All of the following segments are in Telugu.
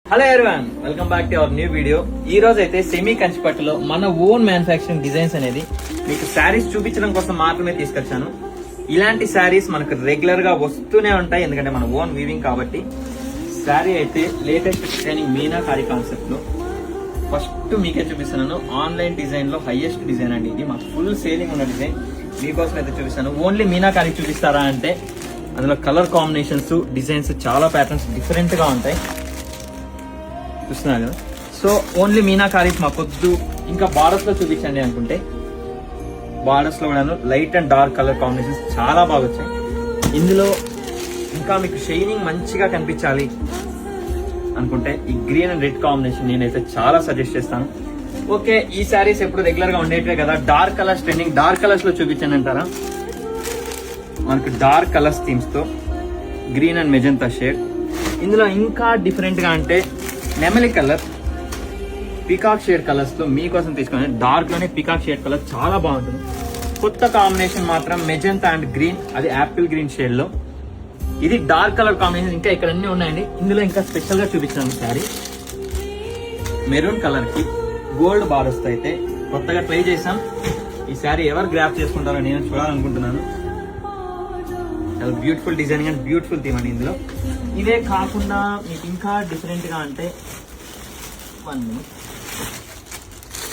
Hello everyone, welcome back to our new video. ఈ రోజు అయితే సెమీ కంచిపట్టులో మన ఓన్ మ్యానుఫ్యాక్చరింగ్ డిజైన్స్ అనేది మీకు శారీస్ చూపించడం కోసం మాత్రమే తీసుకొచ్చాను. ఇలాంటి శారీస్ మనకు రెగ్యులర్ గా వస్తూనే ఉంటాయి, ఎందుకంటే మన ఓన్ వీవింగ్ కాబట్టి. శారీ అయితే లేటెస్ట్ డిజైనింగ్ మీనాకారి కాన్సెప్ట్ లో ఫస్ట్ మీకే చూపిస్తున్నాను. ఆన్లైన్ డిజైన్ లో హైయెస్ట్ డిజైన్ అండి ఇది, మాకు ఫుల్ సేలింగ్ ఉన్న డిజైన్ మీకోసం అయితే చూపిస్తాను. ఓన్లీ మీనాకారి చూపిస్తారా అంటే అందులో కలర్ కాంబినేషన్స్, డిజైన్స్, చాలా ప్యాటర్న్స్ డిఫరెంట్ గా ఉంటాయి, చూస్తున్నారు కదా. సో ఓన్లీ మీనాకారీస్ మాకొద్దు, ఇంకా బార్డర్స్ లో చూపించండి అనుకుంటే బార్డర్స్ లో కూడా light and dark colour combinations చాలా బాగా వచ్చాయి. ఇందులో ఇంకా మీకు షైనింగ్ మంచిగా కనిపించాలి అనుకుంటే ఈ గ్రీన్ అండ్ రెడ్ కాంబినేషన్ నేనైతే చాలా సజెస్ట్ చేస్తాను. ఓకే, ఈ శారీస్ ఎప్పుడు రెగ్యులర్ గా ఉండేటివే కదా, dark colours trending, dark colours లో చూపించండి అంటారా? మనకు డార్క్ కలర్స్ థీమ్స్ తో గ్రీన్ అండ్ మెజంతా షేడ్. ఇందులో ఇంకా డిఫరెంట్ గా అంటే నెమలి కలర్, పికాక్ షేడ్ కలర్స్ తో మీకోసం తీసుకుని డార్క్ లోనే పికాక్ షేడ్ కలర్ చాలా బాగుంటుంది. కొత్త కాంబినేషన్ మాత్రం మెజంతా అండ్ గ్రీన్, అది యాపిల్ గ్రీన్ షేడ్ లో. ఇది డార్క్ కలర్ కాంబినేషన్. ఇంకా ఇక్కడ అన్ని ఉన్నాయండి. ఇందులో ఇంకా స్పెషల్ గా చూపించాను శారీ మెరూన్ కలర్ కి గోల్డ్ బార్డర్స్ తో అయితే కొత్తగా ట్రై చేసాం. ఈ శారీ ఎవరు గ్రాప్ చేసుకుంటారో నేను చూడాలనుకుంటున్నాను. చాలా beautiful designing and beautiful theme అండి. ఇందులో ఇదే కాకుండా మీకు ఇంకా డిఫరెంట్ గా అంటే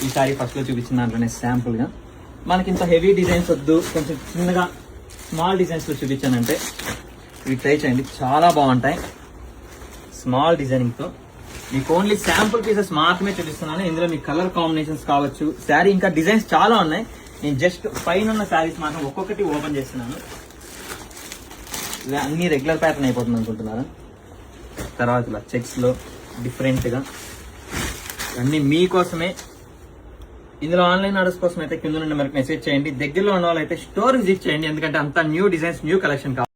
ఈ సారీ ఫస్ట్ లో చూపించిన దాంట్లోనే శాంపుల్ గా మనకి ఇంత హెవీ డిజైన్స్ వద్దు, కొంచెం చిన్నగా స్మాల్ డిజైన్స్ లో చూపించానంటే ఇవి ట్రై చేయండి, చాలా బాగుంటాయి. స్మాల్ డిజైనింగ్ తో మీకు ఓన్లీ శాంపుల్ పీసెస్ మాత్రమే చూపిస్తున్నాను. ఇందులో మీకు కలర్ కాంబినేషన్స్ కావచ్చు, శారీ ఇంకా డిజైన్స్ చాలా ఉన్నాయి. నేను జస్ట్ పైన ఉన్న శారీస్ మాత్రం ఒక్కొక్కటి ఓపెన్ చేస్తున్నాను. అన్ని రెగ్యులర్ ప్యాటర్న్ అయిపోతుంది అనుకుంటున్నారా? తర్వాత చెక్స్ లో డిఫరెంట్ గా అన్ని మీకోసమే. ఇందులో ఆన్లైన్ ఆర్డర్స్ కోసం అయితే కింద నుండి మనకు మెసేజ్ చేయండి. దగ్గరలో ఉన్న వాళ్ళైతే స్టోర్ విజిట్ చేయండి, ఎందుకంటే అంతా న్యూ డిజైన్స్, న్యూ కలెక్షన్ కావాలి.